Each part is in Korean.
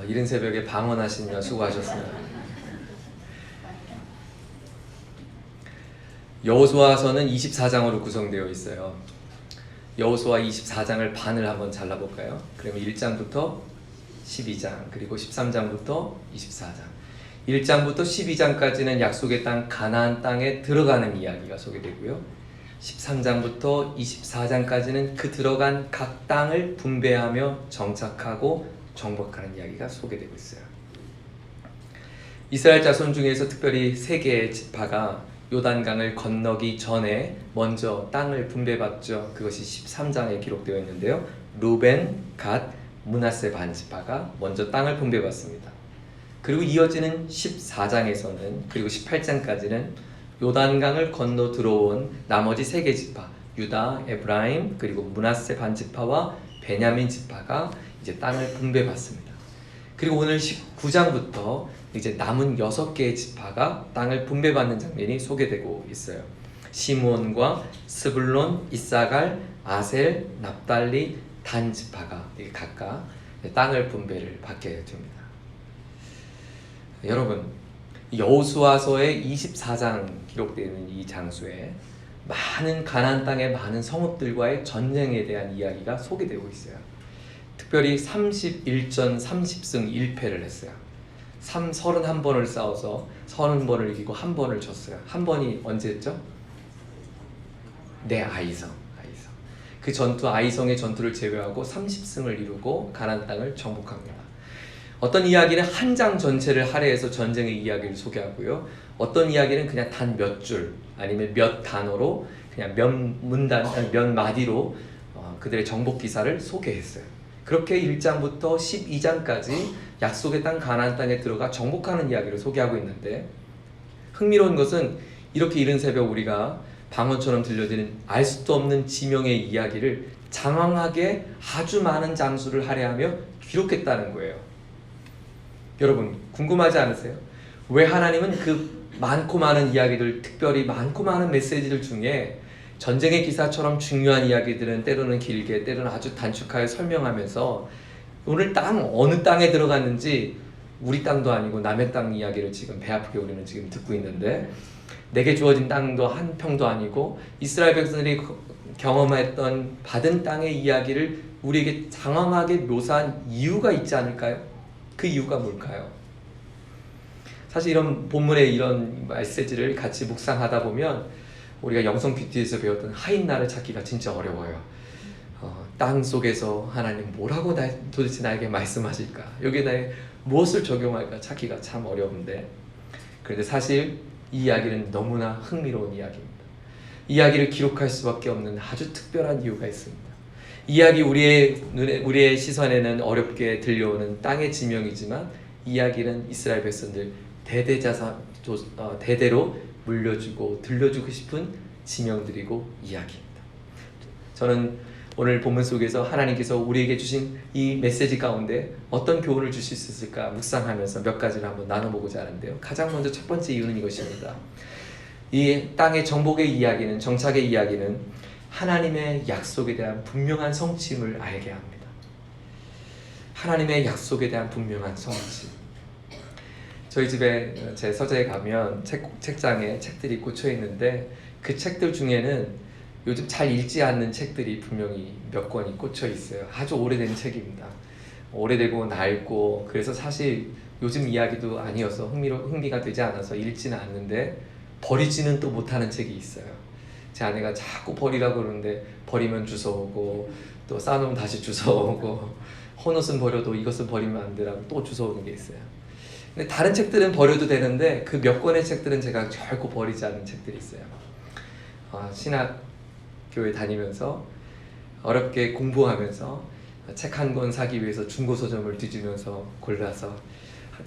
이른 새벽에 방언하시느라 수고하셨습니다. 여호수아서는 24장으로 구성되어 있어요. 여호수아 24장을 반을 한번 잘라볼까요? 그러면 1장부터 12장, 그리고 13장부터 24장. 1장부터 12장까지는 약속의 땅 가나안 땅에 들어가는 이야기가 소개되고요. 13장부터 24장까지는 그 들어간 각 땅을 분배하며 정착하고 정복하는 이야기가 소개되고 있어요. 이스라엘 자손 중에서 특별히 세 개의 지파가 요단강을 건너기 전에 먼저 땅을 분배받죠. 그것이 13장에 기록되어 있는데요. 루벤, 갓, 므낫세 반지파가 먼저 땅을 분배받습니다. 그리고 이어지는 14장에서는 그리고 18장까지는 요단강을 건너 들어온 나머지 세 개 지파 유다, 에브라임, 그리고 므낫세 반지파와 베냐민 지파가 이제 땅을 분배받습니다. 그리고 오늘 19장부터 이제 남은 6개의 지파가 땅을 분배받는 장면이 소개되고 있어요. 시므온과 스불론, 이사갈, 아셀, 납달리, 단 지파가 각각 땅을 분배를 받게 됩니다. 여러분, 여호수아서의 24장 기록되는 이 장소에 많은 가나안 땅의 많은 성읍들과의 전쟁에 대한 이야기가 소개되고 있어요. 특별히 31전 30승 1패를 했어요. 31번을 싸워서 30번을 이기고 1번을 졌어요. 한 번이 언제였죠? 네, 아이성. 그 전투, 아이성의 전투를 제외하고 30승을 이루고 가나안 땅을 정복합니다. 어떤 이야기는 한 장 전체를 할애해서 전쟁의 이야기를 소개하고요. 어떤 이야기는 그냥 단 몇 줄 아니면 몇 단어로 그냥 몇 문단, 몇 마디로 그들의 정복 기사를 소개했어요. 그렇게 1장부터 12장까지 약속의 땅 가나안 땅에 들어가 정복하는 이야기를 소개하고 있는데, 흥미로운 것은 이렇게 이른 새벽 우리가 방언처럼 들려드는 알 수도 없는 지명의 이야기를 장황하게 아주 많은 장수를 할애하며 기록했다는 거예요. 여러분, 궁금하지 않으세요? 왜 하나님은 그 많고 많은 이야기들, 특별히 많고 많은 메시지들 중에 전쟁의 기사처럼 중요한 이야기들은 때로는 길게, 때로는 아주 단축하게 설명하면서 오늘 어느 땅에 들어갔는지, 우리 땅도 아니고 남의 땅 이야기를 지금 배 아프게 우리는 지금 듣고 있는데, 내게 주어진 땅도 한 평도 아니고 이스라엘 백성들이 경험했던 받은 땅의 이야기를 우리에게 장황하게 묘사한 이유가 있지 않을까요? 그 이유가 뭘까요? 사실 이런 본문의 이런 메시지를 같이 묵상하다 보면 우리가 영성 큐티에서 배웠던 하인나를 찾기가 진짜 어려워요. 땅 속에서 하나님 뭐라고 도대체 나에게 말씀하실까? 여기에 나의 무엇을 적용할까 찾기가 참 어려운데, 그런데 사실 이 이야기는 너무나 흥미로운 이야기입니다. 이야기를 기록할 수밖에 없는 아주 특별한 이유가 있습니다. 이야기 우리의 시선에는 어렵게 들려오는 땅의 지명이지만, 이야기는 이스라엘 백성들 대대로 물려주고 들려주고 싶은 지명들이고 이야기입니다. 저는 오늘 본문 속에서 하나님께서 우리에게 주신 이 메시지 가운데 어떤 교훈을 주실 수 있을까 묵상하면서 몇 가지를 한번 나눠보고자 하는데요. 가장 먼저 첫 번째 이유는 이것입니다. 이 땅의 정복의 이야기는, 정착의 이야기는 하나님의 약속에 대한 분명한 성취임을 알게 합니다. 하나님의 약속에 대한 분명한 성취. 저희 집에 제 서재에 가면 책장에 책들이 꽂혀 있는데, 그 책들 중에는 요즘 잘 읽지 않는 책들이 분명히 몇 권이 꽂혀 있어요. 아주 오래된 책입니다. 오래되고 낡고, 그래서 사실 요즘 이야기도 아니어서 흥미가 되지 않아서 읽지는 않는데, 버리지는 또 못하는 책이 있어요. 제 아내가 자꾸 버리라고 그러는데 버리면 주워오고, 또 쌓아놓으면 다시 주워오고, 헌옷은 버려도 이것은 버리면 안 되라고 또 주워오는 게 있어요. 근데 다른 책들은 버려도 되는데 그 몇 권의 책들은 제가 결코 버리지 않는 책들이 있어요. 신학교에 다니면서 어렵게 공부하면서 책 한 권 사기 위해서 중고서점을 뒤지면서 골라서,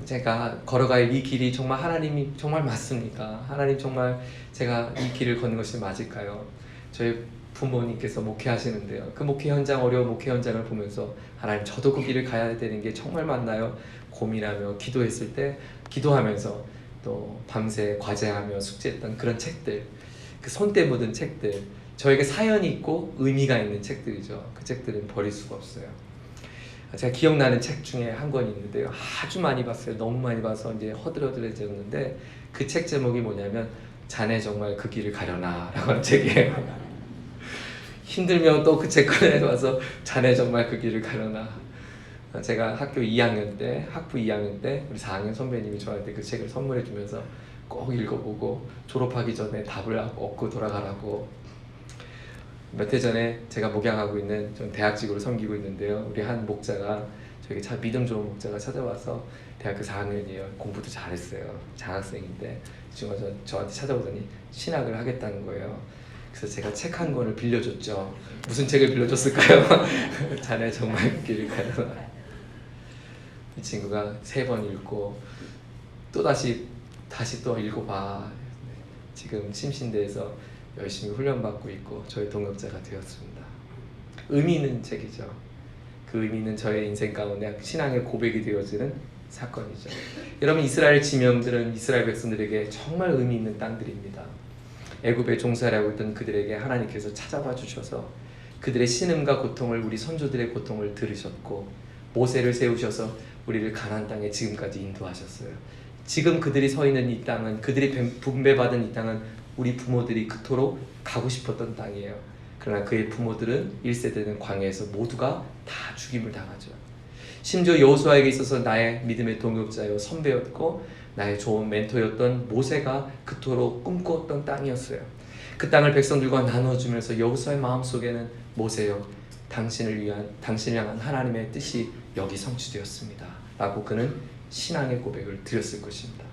제가 걸어갈 이 길이 정말 하나님이 정말 맞습니까? 하나님 정말 제가 이 길을 걷는 것이 맞을까요? 저희 부모님께서 목회하시는데요. 그 어려운 목회 현장을 보면서 하나님, 저도 그 길을 가야 되는 게 정말 맞나요? 고민하며 기도했을 때, 기도하면서 또 밤새 과제하며 숙제했던 그런 책들, 그 손때 묻은 책들, 저에게 사연이 있고 의미가 있는 책들이죠. 그 책들은 버릴 수가 없어요. 제가 기억나는 책 중에 한 권이 있는데요. 아주 많이 봤어요. 너무 많이 봐서 이제 허들허들해졌는데 그 책 제목이 뭐냐면 자네 정말 그 길을 가려나 라고 하는 책이에요. 힘들면 또 그 책 꺼내와서 자네 정말 그 길을 가려나. 제가 학부 2학년 때 우리 4학년 선배님이 저한테 그 책을 선물해 주면서 꼭 읽어보고 졸업하기 전에 답을 얻고 돌아가라고. 몇 해 전에 제가 목양하고 있는 좀 대학직으로 섬기고 있는데요. 우리 한 목자가 저에게 믿음 좋은 목자가 찾아와서 대학교 4학년이에요. 공부도 잘했어요. 장학생인데 지금 저한테 찾아오더니 신학을 하겠다는 거예요. 그래서 제가 책 한 권을 빌려줬죠. 무슨 책을 빌려줬을까요? 자네 정말 길을 가려나. 이 친구가 3번 읽고 다시 또 읽어봐. 지금 침신대에서 열심히 훈련받고 있고 저의 동역자가 되었습니다. 의미 있는 책이죠. 그 의미는 저의 인생 가운데 신앙의 고백이 되어지는 사건이죠. 여러분, 이스라엘 지명들은 이스라엘 백성들에게 정말 의미 있는 땅들입니다. 애굽에 종살이하고 있던 그들에게 하나님께서 찾아와 주셔서 그들의 신음과 고통을, 우리 선조들의 고통을 들으셨고 모세를 세우셔서 우리를 가나안 땅에 지금까지 인도하셨어요. 지금 그들이 서 있는 이 땅은, 그들이 분배받은 이 땅은 우리 부모들이 그토록 가고 싶었던 땅이에요. 그러나 그의 부모들은 1세대는 광야에서 모두가 다 죽임을 당하죠. 심지어 여호수아에게 있어서 나의 믿음의 동역자요 선배였고 나의 좋은 멘토였던 모세가 그토록 꿈꾸었던 땅이었어요. 그 땅을 백성들과 나눠주면서 여호수아의 마음속에는 모세여, 당신을 향한 하나님의 뜻이 여기 성취되었습니다 라고 그는 신앙의 고백을 드렸을 것입니다.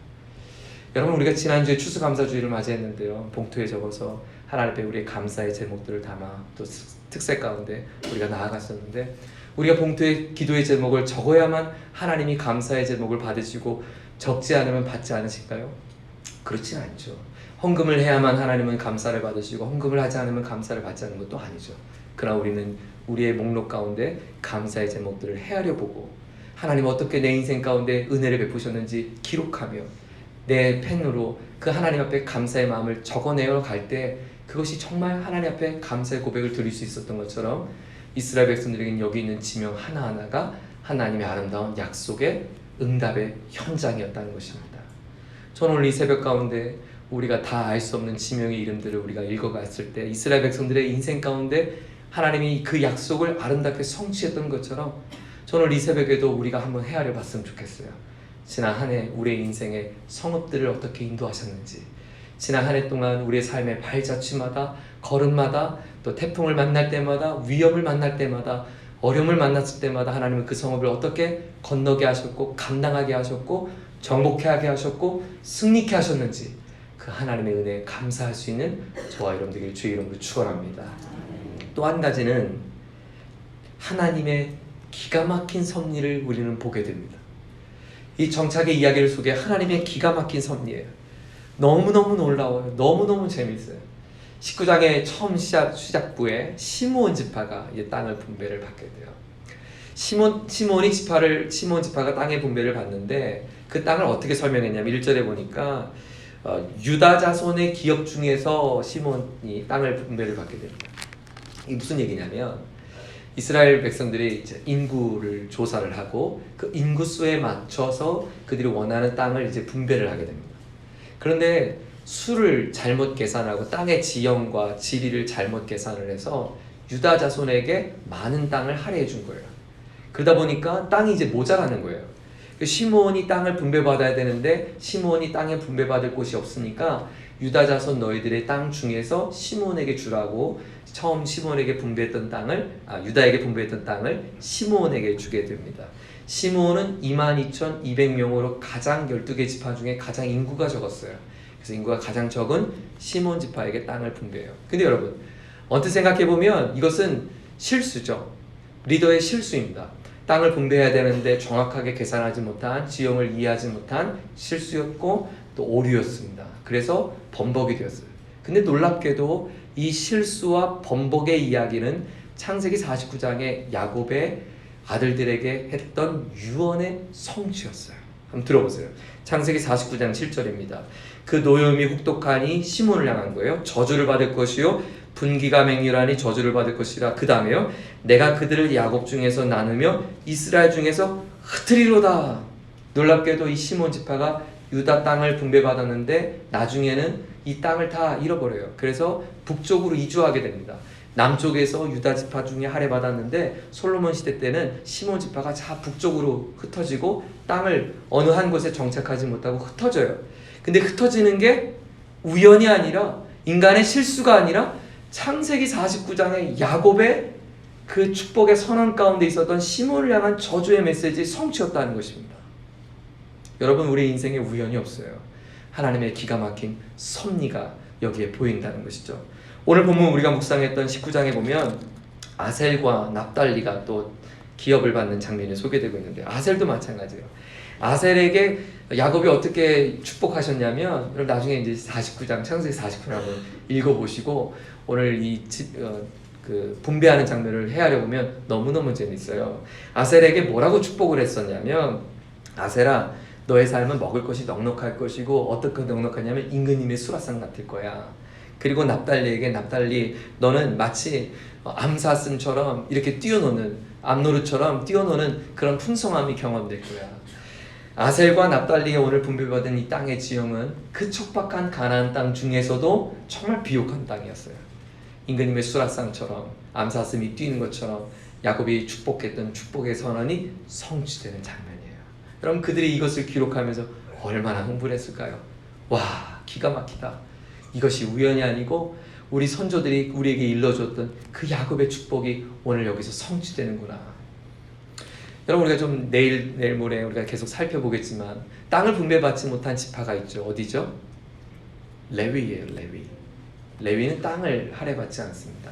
여러분, 우리가 지난주에 추수감사주의를 맞이했는데요. 봉투에 적어서 하나님 앞에 우리의 감사의 제목들을 담아 또 특색 가운데 우리가 나아갔었는데, 우리가 봉투에 기도의 제목을 적어야만 하나님이 감사의 제목을 받으시고 적지 않으면 받지 않으실까요? 그렇진 않죠. 헌금을 해야만 하나님은 감사를 받으시고 헌금을 하지 않으면 감사를 받지 않는 것도 아니죠. 그러나 우리는 우리의 목록 가운데 감사의 제목들을 헤아려 보고 하나님 어떻게 내 인생 가운데 은혜를 베푸셨는지 기록하며 내 펜으로 그 하나님 앞에 감사의 마음을 적어내어 갈 때 그것이 정말 하나님 앞에 감사의 고백을 드릴 수 있었던 것처럼 이스라엘 백성들에게는 여기 있는 지명 하나하나가 하나님의 아름다운 약속의 응답의 현장이었다는 것입니다. 저는 오늘 이 새벽 가운데 우리가 다 알 수 없는 지명의 이름들을 우리가 읽어갔을 때 이스라엘 백성들의 인생 가운데 하나님이 그 약속을 아름답게 성취했던 것처럼 저는 이 새벽에도 우리가 한번 헤아려 봤으면 좋겠어요. 지난 한 해 우리의 인생의 성읍들을 어떻게 인도하셨는지, 지난 한 해 동안 우리의 삶의 발자취마다, 걸음마다, 또 태풍을 만날 때마다, 위험을 만날 때마다, 어려움을 만났을 때마다 하나님은 그 성읍을 어떻게 건너게 하셨고 감당하게 하셨고 정복하게 하셨고 승리케 하셨는지 그 하나님의 은혜에 감사할 수 있는 저와 여러분들에게 주의 이름으로 축원합니다. 또 한 가지는 하나님의 기가 막힌 섭리를 우리는 보게 됩니다. 이 정착의 이야기를 속에 하나님의 기가 막힌 섭리예요. 너무너무 놀라워요. 너무너무 재밌어요. 19장의 처음 시작부에 시므온 지파가 이 땅을 분배를 받게 돼요. 시몬 지파가 땅의 분배를 받는데 그 땅을 어떻게 설명했냐면 1절에 보니까 유다 자손의 기업 중에서 시몬이 땅을 분배를 받게 됩니다. 이게 무슨 얘기냐면 이스라엘 백성들이 이제 인구를 조사를 하고 그 인구수에 맞춰서 그들이 원하는 땅을 이제 분배를 하게 됩니다. 그런데 수를 잘못 계산하고 땅의 지형과 지리를 잘못 계산을 해서 유다 자손에게 많은 땅을 할애해 준 거예요. 그러다 보니까 땅이 이제 모자라는 거예요. 시므온이 땅을 분배받아야 되는데 시므온이 땅에 분배받을 곳이 없으니까 유다 자손 너희들의 땅 중에서 시므온에게 주라고 처음 시므온에게 분배했던 땅을 유다에게 분배했던 땅을 시므온에게 주게 됩니다. 시므온은 22,200명으로 가장 12개 지파 중에 가장 인구가 적었어요. 그래서 인구가 가장 적은 시므온 지파에게 땅을 분배해요. 근데 여러분 언뜻 생각해보면 이것은 실수죠. 리더의 실수입니다. 땅을 분배해야 되는데 정확하게 계산하지 못한, 지형을 이해하지 못한 실수였고 또 오류였습니다. 그래서 번복이 되었어요. 근데 놀랍게도 이 실수와 번복의 이야기는 창세기 49장에 야곱의 아들들에게 했던 유언의 성취였어요. 한번 들어보세요. 창세기 49장 7절입니다. 그 노염이 혹독하니 시몬을 향한 거예요. 저주를 받을 것이요 분기가 맹렬하니 저주를 받을 것이라. 그 다음에요. 내가 그들을 야곱 중에서 나누며 이스라엘 중에서 흩으리로다. 놀랍게도 이 시몬 지파가 유다 땅을 분배받았는데 나중에는 이 땅을 다 잃어버려요. 그래서 북쪽으로 이주하게 됩니다. 남쪽에서 유다 지파 중에 할애받았는데 솔로몬 시대 때는 시몬 지파가 자 북쪽으로 흩어지고 땅을 어느 한 곳에 정착하지 못하고 흩어져요. 근데 흩어지는 게 우연이 아니라 인간의 실수가 아니라 창세기 49장의 야곱의 그 축복의 선언 가운데 있었던 시몬을 향한 저주의 메시지 성취였다는 것입니다. 여러분, 우리 인생에 우연이 없어요. 하나님의 기가 막힌 섭리가 여기에 보인다는 것이죠. 오늘 본문 우리가 묵상했던 19장에 보면 아셀과 납달리가 또 기업을 받는 장면이 소개되고 있는데, 아셀도 마찬가지예요. 아셀에게 야곱이 어떻게 축복하셨냐면, 여러분 나중에 이제 49장 창세기 49장 한번 읽어보시고 오늘 그 분배하는 장면을 헤아려 보면 너무너무 재밌어요. 아셀에게 뭐라고 축복을 했었냐면, 아셀아, 너의 삶은 먹을 것이 넉넉할 것이고, 어떻게 넉넉하냐면 임금님의 수라상 같을 거야. 그리고 납달리에게, 납달리, 너는 마치 암사슴처럼 이렇게 뛰어노는, 암노루처럼 뛰어노는 그런 풍성함이 경험될 거야. 아셀과 납달리가 오늘 분배받은 이 땅의 지형은 그 척박한 가나안 땅 중에서도 정말 비옥한 땅이었어요. 임금님의 수라상처럼, 암사슴이 뛰는 것처럼 야곱이 축복했던 축복의 선언이 성취되는 장면이에요. 여러분, 그들이 이것을 기록하면서 얼마나 흥분했을까요? 와, 기가 막히다. 이것이 우연이 아니고 우리 선조들이 우리에게 일러줬던 그 야곱의 축복이 오늘 여기서 성취되는구나. 여러분, 우리가 좀 내일 모레 우리가 계속 살펴보겠지만 땅을 분배받지 못한 지파가 있죠. 어디죠? 레위예요. 레위는 땅을 할애받지 않습니다.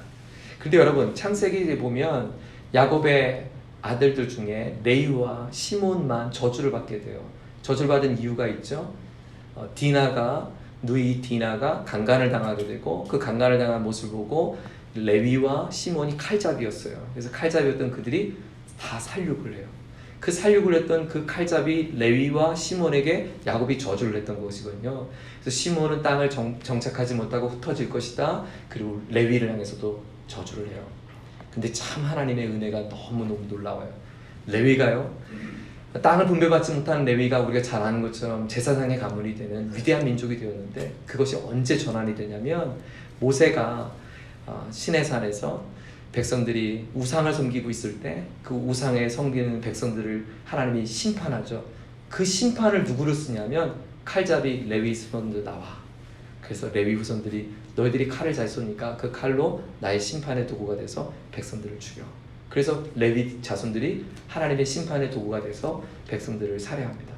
그런데 여러분, 창세기에 보면 야곱의 아들들 중에 레위와 시몬만 저주를 받게 돼요. 저주를 받은 이유가 있죠. 누이 디나가 강간을 당하게 되고, 그 강간을 당한 모습을 보고 레위와 시몬이 칼잡이였어요. 그래서 칼잡이였던 그들이 다 살육을 해요. 그 살육을 했던 그 칼잡이 레위와 시몬에게 야곱이 저주를 했던 것이거든요. 그래서 시몬은 땅을 정착하지 못하고 흩어질 것이다. 그리고 레위를 향해서도 저주를 해요. 근데 참 하나님의 은혜가 너무너무 놀라워요. 레위가요, 땅을 분배받지 못한 레위가 우리가 잘 아는 것처럼 제사장의 가문이 되는 위대한 민족이 되었는데, 그것이 언제 전환이 되냐면 모세가 시내산에서 백성들이 우상을 섬기고 있을 때 그 우상에 섬기는 백성들을 하나님이 심판하죠. 그 심판을 누구로 쓰냐면 칼잡이 레위 후손들 나와. 그래서 레위 후손들이 너희들이 칼을 잘 쏘니까 그 칼로 나의 심판의 도구가 돼서 백성들을 죽여. 그래서 레위 자손들이 하나님의 심판의 도구가 돼서 백성들을 살해합니다.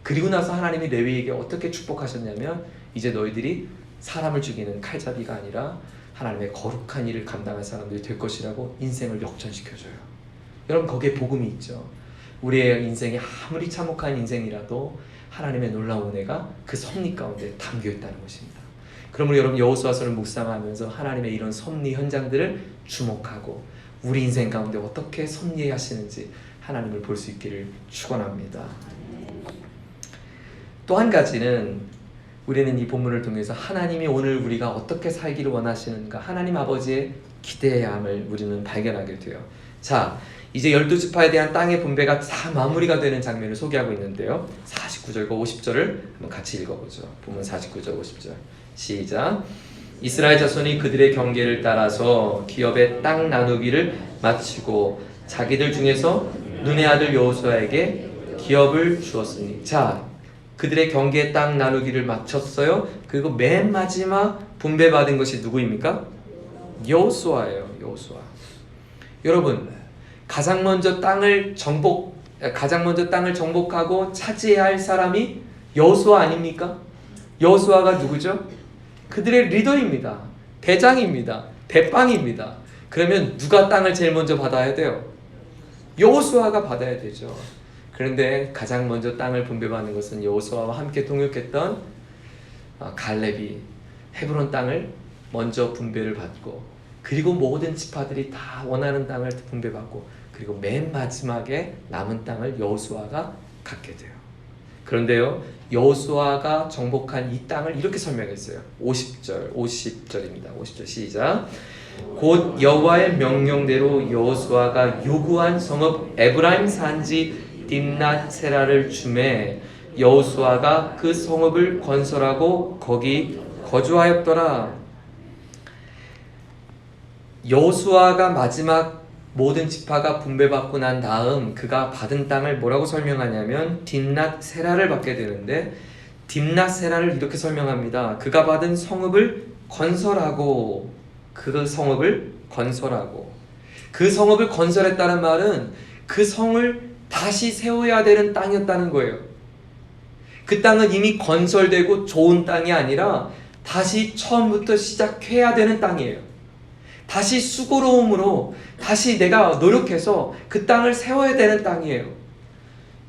그리고 나서 하나님이 레위에게 어떻게 축복하셨냐면, 이제 너희들이 사람을 죽이는 칼잡이가 아니라 하나님의 거룩한 일을 감당할 사람들이 될 것이라고 인생을 역전시켜줘요. 여러분, 거기에 복음이 있죠. 우리의 인생이 아무리 참혹한 인생이라도 하나님의 놀라운 은혜가 그 섭리 가운데 담겨있다는 것입니다. 그러므로 여러분, 여호수아서를 묵상하면서 하나님의 이런 섭리 현장들을 주목하고 우리 인생 가운데 어떻게 섭리하시는지 하나님을 볼 수 있기를 축원합니다. 또 한 가지는, 우리는 이 본문을 통해서 하나님이 오늘 우리가 어떻게 살기를 원하시는가, 하나님 아버지의 기대해야 함을 우리는 발견하게 돼요. 자, 이제 12지파에 대한 땅의 분배가 다 마무리가 되는 장면을 소개하고 있는데요, 49절과 50절을 한번 같이 읽어보죠. 본문 49절 50절 시작. 이스라엘 자손이 그들의 경계를 따라서 기업의 땅 나누기를 마치고 자기들 중에서 눈의 아들 여호수아에게 기업을 주었으니. 자, 그들의 경계 땅 나누기를 마쳤어요. 그리고 맨 마지막 분배받은 것이 누구입니까? 여호수아예요. 여호수아. 여러분, 가장 먼저 땅을 정복하고 차지해야 할 사람이 여호수아 아닙니까? 여호수아가 누구죠? 그들의 리더입니다. 대장입니다. 대빵입니다. 그러면 누가 땅을 제일 먼저 받아야 돼요? 여호수아가 받아야 되죠. 그런데 가장 먼저 땅을 분배받는 것은 여호수아와 함께 동역했던 갈렙이 헤브론 땅을 먼저 분배를 받고, 그리고 모든 지파들이 다 원하는 땅을 분배받고, 그리고 맨 마지막에 남은 땅을 여호수아가 갖게 돼요. 그런데요, 여호수아가 정복한 이 땅을 이렇게 설명했어요. 50절입니다. 50절 시작. 곧 여호와의 명령대로 여호수아가 요구한 성읍 에브라임 산지 딥낫 세라를 주매 여호수아가 그 성읍을 건설하고 거기 거주하였더라. 여호수아가 마지막 모든 지파가 분배받고 난 다음 그가 받은 땅을 뭐라고 설명하냐면 딥낫 세라를 받게 되는데, 딥낫 세라를 이렇게 설명합니다. 그가 받은 성읍을 건설하고, 그 성읍을 건설하고. 그 성읍을 건설했다는 말은 그 성을 다시 세워야 되는 땅이었다는 거예요. 그 땅은 이미 건설되고 좋은 땅이 아니라 다시 처음부터 시작해야 되는 땅이에요. 다시 수고로움으로 다시 내가 노력해서 그 땅을 세워야 되는 땅이에요.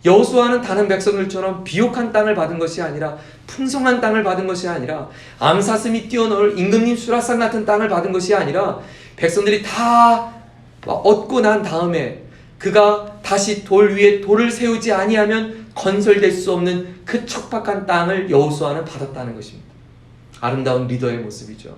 여호수아는 다른 백성들처럼 비옥한 땅을 받은 것이 아니라, 풍성한 땅을 받은 것이 아니라, 암사슴이 뛰어놀 임금님 수라상 같은 땅을 받은 것이 아니라, 백성들이 다 얻고 난 다음에 그가 다시 돌 위에 돌을 세우지 아니하면 건설될 수 없는 그 척박한 땅을 여호수아는 받았다는 것입니다. 아름다운 리더의 모습이죠.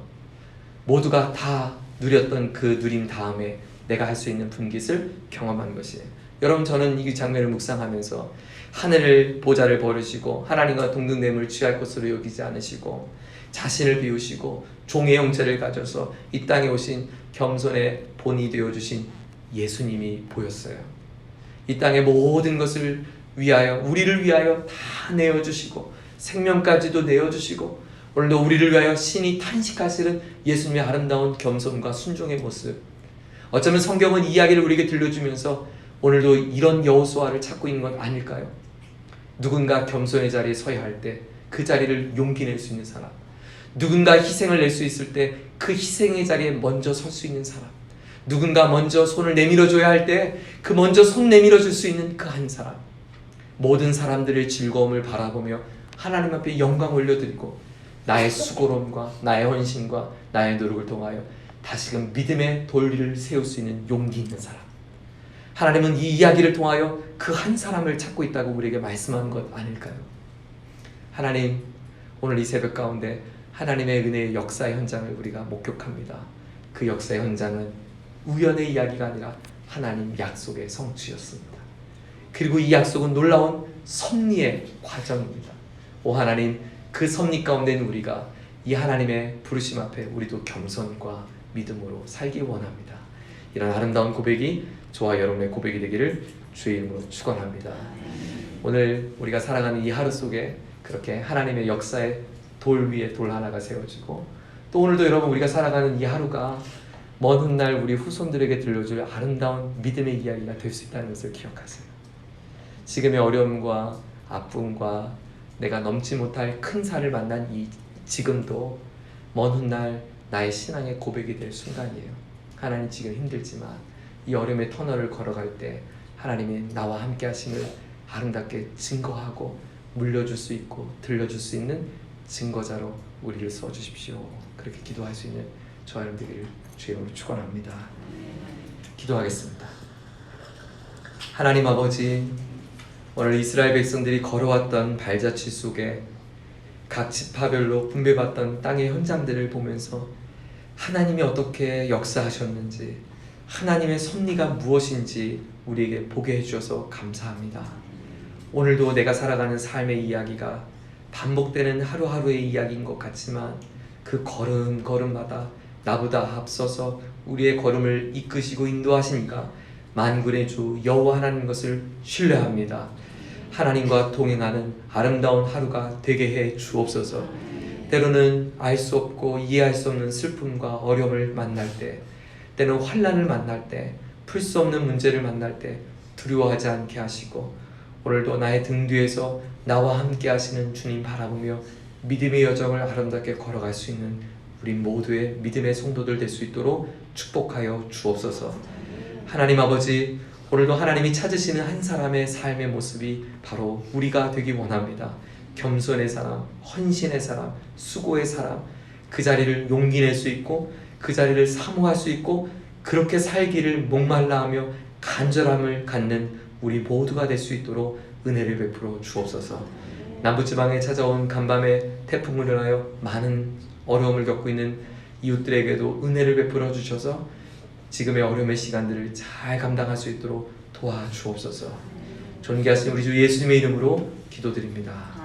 모두가 다 누렸던 그 누림 다음에 내가 할 수 있는 분깃을 경험한 것이에요. 여러분, 저는 이 장면을 묵상하면서 하늘을 보좌를 버리시고 하나님과 동등됨을 취할 것으로 여기지 않으시고 자신을 비우시고 종의 형체를 가져서 이 땅에 오신 겸손의 본이 되어주신 예수님이 보였어요. 이 땅의 모든 것을 위하여, 우리를 위하여 다 내어주시고 생명까지도 내어주시고, 오늘도 우리를 위하여 신이 탄식하시는 예수님의 아름다운 겸손과 순종의 모습. 어쩌면 성경은 이 이야기를 우리에게 들려주면서 오늘도 이런 여호수아를 찾고 있는 것 아닐까요? 누군가 겸손의 자리에 서야 할 때 그 자리를 용기 낼 수 있는 사람, 누군가 희생을 낼 수 있을 때 그 희생의 자리에 먼저 설 수 있는 사람, 누군가 먼저 손을 내밀어 줘야 할 때 그 먼저 손 내밀어 줄 수 있는 그 한 사람, 모든 사람들의 즐거움을 바라보며 하나님 앞에 영광 올려드리고 나의 수고로움과 나의 헌신과 나의 노력을 통하여 다시금 믿음의 돌리를 세울 수 있는 용기 있는 사람, 하나님은 이 이야기를 통하여 그 한 사람을 찾고 있다고 우리에게 말씀한 것 아닐까요? 하나님, 오늘 이 새벽 가운데 하나님의 은혜의 역사의 현장을 우리가 목격합니다. 그 역사의 현장은 우연의 이야기가 아니라 하나님 약속의 성취였습니다. 그리고 이 약속은 놀라운 섭리의 과정입니다. 오 하나님, 그 섭리 가운데 있는 우리가 이 하나님의 부르심 앞에 우리도 겸손과 믿음으로 살기 원합니다. 이런 아름다운 고백이 저와 여러분의 고백이 되기를 주의 이름으로 축원합니다. 오늘 우리가 살아가는 이 하루 속에 그렇게 하나님의 역사의 돌 위에 돌 하나가 세워지고, 또 오늘도 여러분 우리가 살아가는 이 하루가 먼 훗날 우리 후손들에게 들려줄 아름다운 믿음의 이야기가 될 수 있다는 것을 기억하세요. 지금의 어려움과 아픔과 내가 넘지 못할 큰 산을 만난 이 지금도 먼 훗날 나의 신앙의 고백이 될 순간이에요. 하나님, 지금 힘들지만 이 어려움의 터널을 걸어갈 때 하나님이 나와 함께 하심을 아름답게 증거하고 물려줄 수 있고 들려줄 수 있는 증거자로 우리를 써주십시오. 그렇게 기도할 수 있는 저와 여러분 되기를 주의 이름으로 축원합니다. 기도하겠습니다. 하나님 아버지, 오늘 이스라엘 백성들이 걸어왔던 발자취 속에 각 지파별로 분배받던 땅의 현장들을 보면서 하나님이 어떻게 역사하셨는지, 하나님의 섭리가 무엇인지 우리에게 보게 해주셔서 감사합니다. 오늘도 내가 살아가는 삶의 이야기가 반복되는 하루하루의 이야기인 것 같지만 그 걸음걸음마다 나보다 앞서서 우리의 걸음을 이끄시고 인도하시니까 만군의 주 여호와 하나님 것을 신뢰합니다. 하나님과 동행하는 아름다운 하루가 되게 해 주옵소서. 때로는 알 수 없고 이해할 수 없는 슬픔과 어려움을 만날 때, 때는 환난을 만날 때, 풀 수 없는 문제를 만날 때 두려워하지 않게 하시고, 오늘도 나의 등 뒤에서 나와 함께 하시는 주님 바라보며 믿음의 여정을 아름답게 걸어갈 수 있는 우리 모두의 믿음의 성도들 될 수 있도록 축복하여 주옵소서. 하나님 아버지, 오늘도 하나님이 찾으시는 한 사람의 삶의 모습이 바로 우리가 되기 원합니다. 겸손의 사람, 헌신의 사람, 수고의 사람, 그 자리를 용기 낼 수 있고 그 자리를 사모할 수 있고 그렇게 살기를 목말라하며 간절함을 갖는 우리 모두가 될 수 있도록 은혜를 베풀어 주옵소서. 남부지방에 찾아온 간밤의 태풍을 인하여 많은 어려움을 겪고 있는 이웃들에게도 은혜를 베풀어 주셔서 지금의 어려움의 시간들을 잘 감당할 수 있도록 도와주옵소서. 존귀하신 우리 주 예수님의 이름으로 기도드립니다.